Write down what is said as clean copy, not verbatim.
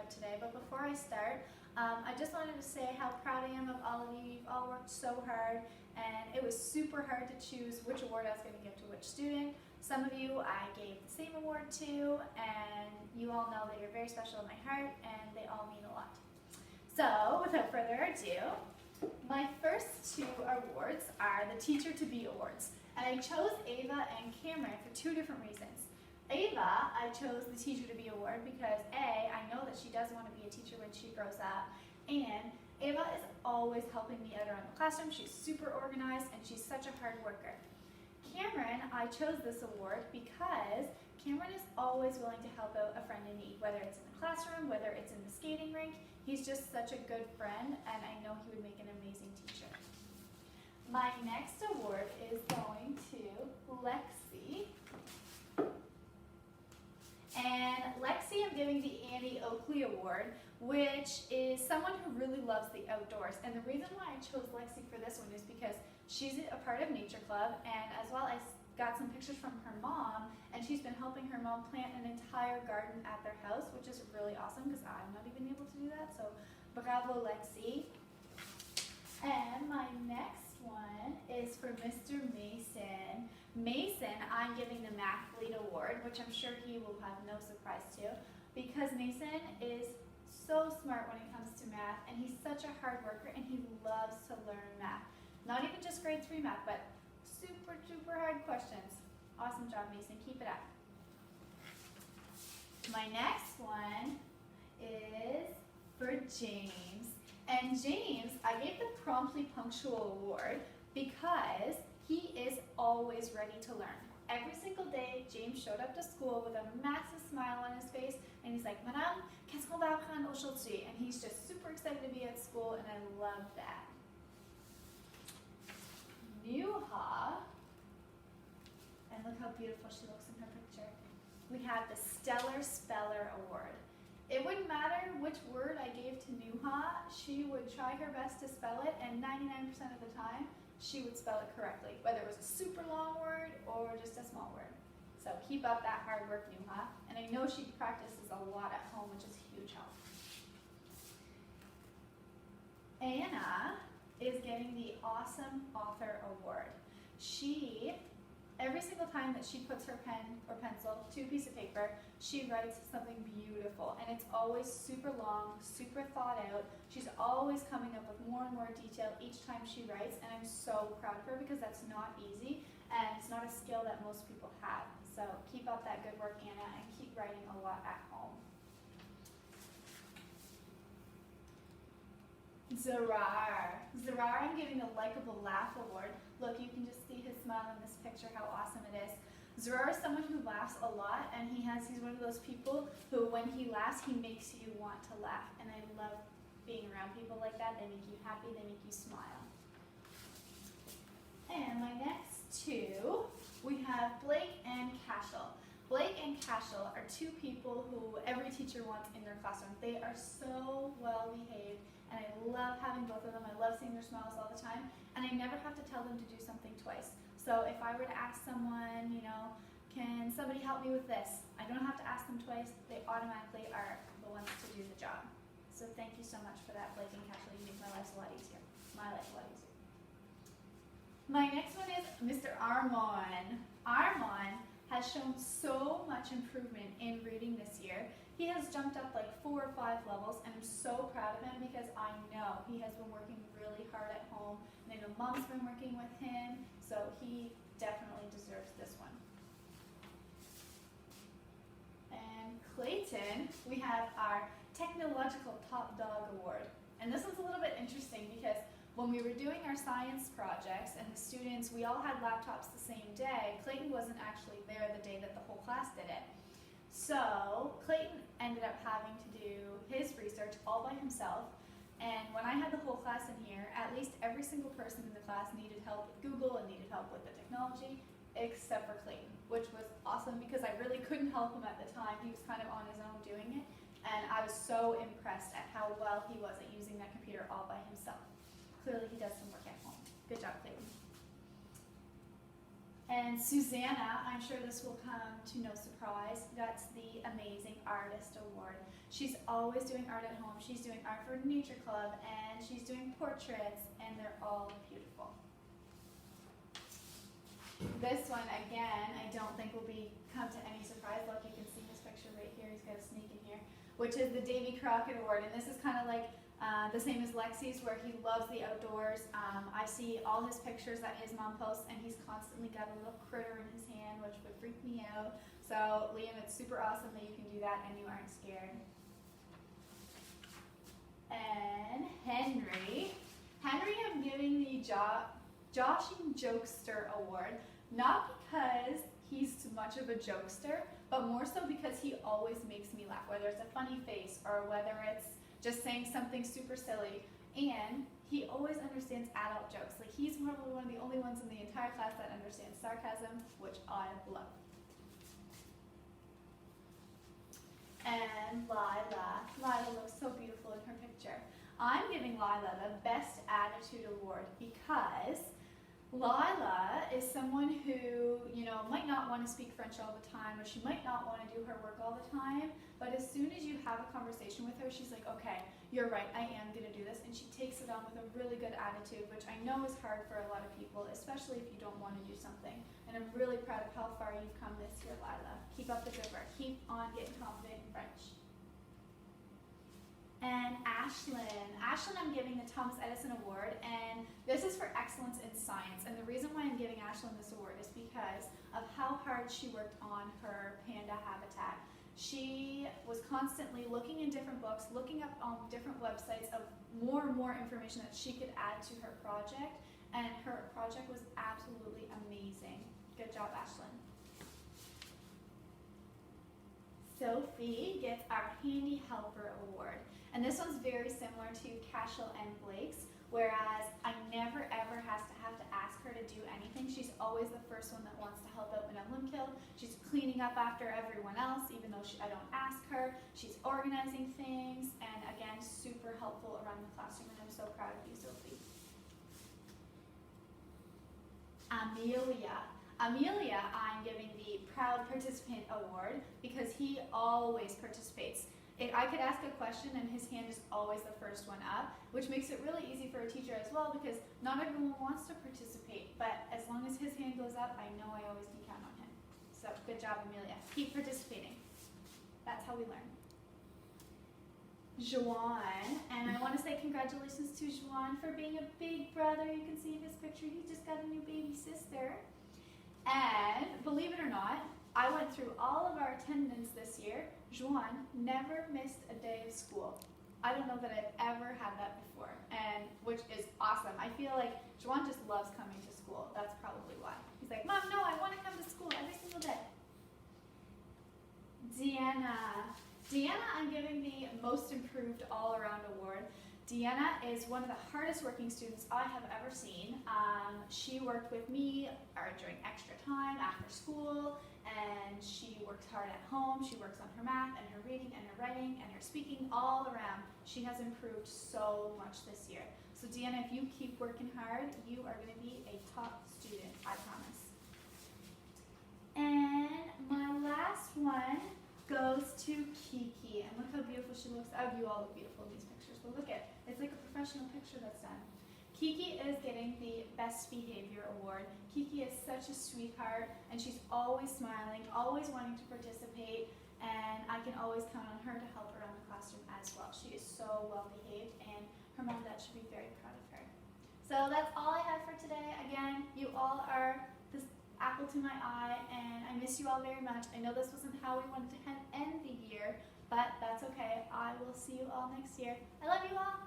about today, but before I start, I just wanted to say how proud I am of all of you. You've all worked so hard, and it was super hard to choose which award I was going to give to which student. Some of you I gave the same award to, and you all know that you're very special in my heart, and they all mean a lot. So, without further ado, my first two awards are the Teacher to Be Awards, and I chose Ava and Cameron for two different reasons. Ava, I chose the Teacher to Be Award because A, I know that she does want to be a teacher when she grows up, and Ava is always helping me out around the classroom. She's super organized and she's such a hard worker. Cameron, I chose this award because Cameron is always willing to help out a friend in need, whether it's in the classroom, whether it's in the skating rink. He's just such a good friend, and I know he would make an amazing teacher. My next award is going to Lexi. And Lexi, I'm giving the Annie Oakley Award, which is someone who really loves the outdoors. And the reason why I chose Lexi for this one is because she's a part of Nature Club, and as well I got some pictures from her mom, and she's been helping her mom plant an entire garden at their house, which is really awesome because I'm not even able to do that, so bravo Lexi. And my next one is for Mr. Mason. Mason, I'm giving the Math Lead Award, which I'm sure he will have no surprise to, because Mason is so smart when it comes to math, and he's such a hard worker, and he loves to learn math. Not even just grade 3 math, but super duper hard questions. Awesome job, Mason. Keep it up. My next one is for James. And James, I gave the Promptly Punctual Award because he is always ready to learn. Every single day, James showed up to school with a massive smile on his face, and he's like, Madame, qu'est-ce qu'on va apprendre aujourd'hui? And he's just super excited to be at school, and I love that. Nuha, and look how beautiful she looks in her picture. We have the Stellar Speller Award. It wouldn't matter which word I gave to Nuha, she would try her best to spell it, and 99% of the time, she would spell it correctly, whether it was a super long word or just a small word. So keep up that hard work, Nuha. And I know she practices a lot at home, which is a huge help. Anna is getting the Awesome Author Award. Every single time that she puts her pen or pencil to a piece of paper, she writes something beautiful, and it's always super long, super thought out. She's always coming up with more and more detail each time she writes, and I'm so proud of her because that's not easy, and it's not a skill that most people have. So keep up that good work, Anna, and keep writing a lot at home. Zarar, I'm giving the Likeable Laugh Award. Look, you can just see his smile in this picture, how awesome it is. Zarar is someone who laughs a lot, and he's one of those people who, when he laughs, he makes you want to laugh. And I love being around people like that. They make you happy, they make you smile. And my next two, we have Blake and Cashel. Blake and Cashel are two people who every teacher wants in their classroom. They are so well behaved, and I love having both of them. I love seeing their smiles all the time, and I never have to tell them to do something twice. So if I were to ask someone, can somebody help me with this? I don't have to ask them twice. They automatically are the ones to do the job. So thank you so much for that, Blake and Cashel. You make my life a lot easier. My life a lot easier. My next one is Mr. Armon. Armon has shown so much improvement in reading this year. He has jumped up like 4 or 5 levels, and I'm so proud of him because I know he has been working really hard at home, and I know Mom's been working with him, so he definitely deserves this one. And Clayton, we have our Technological Top Dog Award. And this one's a little bit interesting because when we were doing our science projects and the students, we all had laptops the same day, Clayton wasn't actually there the day that the whole class did it. So Clayton ended up having to do his research all by himself, and when I had the whole class in here, at least every single person in the class needed help with Google and needed help with the technology, except for Clayton, which was awesome because I really couldn't help him at the time. He was kind of on his own doing it, and I was so impressed at how well he was at using that computer all by himself. Clearly he does some work at home. Good job, Clayton. And Susanna, I'm sure this will come to no surprise, gets the Amazing Artist Award. She's always doing art at home. She's doing art for Nature Club, and she's doing portraits, and they're all beautiful. This one, again, I don't think will come to any surprise. Look, you can see his picture right here. He's got a snake in here, which is the Davy Crockett Award, and this is kind of like the same as Lexi's, where he loves the outdoors. I see all his pictures that his mom posts, and he's constantly got a little critter in his hand, which would freak me out. So, Liam, it's super awesome that you can do that and you aren't scared. And Henry, I'm giving the Joshing Jokester Award, not because he's too much of a jokester, but more so because he always makes me laugh, whether it's a funny face or whether it's just saying something super silly, and he always understands adult jokes. Like, he's probably one of the only ones in the entire class that understands sarcasm, which I love. And Lila looks so beautiful in her picture. I'm giving Lila the Best Attitude Award because Lila is someone who, might not want to speak French all the time, or she might not want to do her work all the time, but as soon as you have a conversation with her, she's like, okay, you're right, I am going to do this, and she takes it on with a really good attitude, which I know is hard for a lot of people, especially if you don't want to do something, and I'm really proud of how far you've come this year, Lila. Keep up the good work. Keep on getting confident in French. And Ashlyn, I'm giving the Thomas Edison Award, and this is for excellence in science. And the reason why I'm giving Ashlyn this award is because of how hard she worked on her panda habitat. She was constantly looking in different books, looking up on different websites of more and more information that she could add to her project, and her project was absolutely amazing. Good job, Ashlyn. Sophie gets our Handy Helper Award. And this one's very similar to Cashel and Blake's, whereas I never ever have to ask her to do anything. She's always the first one that wants to help out when I'm Limkilde. She's cleaning up after everyone else, even though I don't ask her. She's organizing things, and again, super helpful around the classroom, and I'm so proud of you, Sophie. Amelia, I'm giving the Proud Participant Award because he always participates. I could ask a question and his hand is always the first one up, which makes it really easy for a teacher as well because not everyone wants to participate, but as long as his hand goes up, I know I always can count on him. So good job, Amelia. Keep participating. That's how we learn. Juan, and I want to say congratulations to Juan for being a big brother. You can see in his picture, he just got a new baby sister. And believe it or not, I went through all of our attendance this year. Juan never missed a day of school. I don't know that I've ever had that before, and which is awesome. I feel like Juan just loves coming to school. That's probably why. He's like, Mom, no, I want to come to school every single day. Deanna, I'm giving the Most Improved All-Around Award. Deanna is one of the hardest working students I have ever seen. She worked with me during extra time after school, and she works hard at home. She works on her math and her reading and her writing and her speaking all around. She has improved so much this year. So Deanna, if you keep working hard, you are going to be a top student, I promise. And my last one goes to Kiki, and look how beautiful she looks. Oh, you all look beautiful in these pictures, but look at, it's like a professional picture that's done. Kiki is getting the Best Behavior Award. Kiki is such a sweetheart, and she's always smiling, always wanting to participate, and I can always count on her to help around the classroom as well. She is so well behaved, and her mom and dad should be very proud of her. So that's all I have for today. Again, you all are this apple to my eye, and I miss you all very much. I know this wasn't how we wanted to end the year, but that's okay. I will see you all next year. I love you all.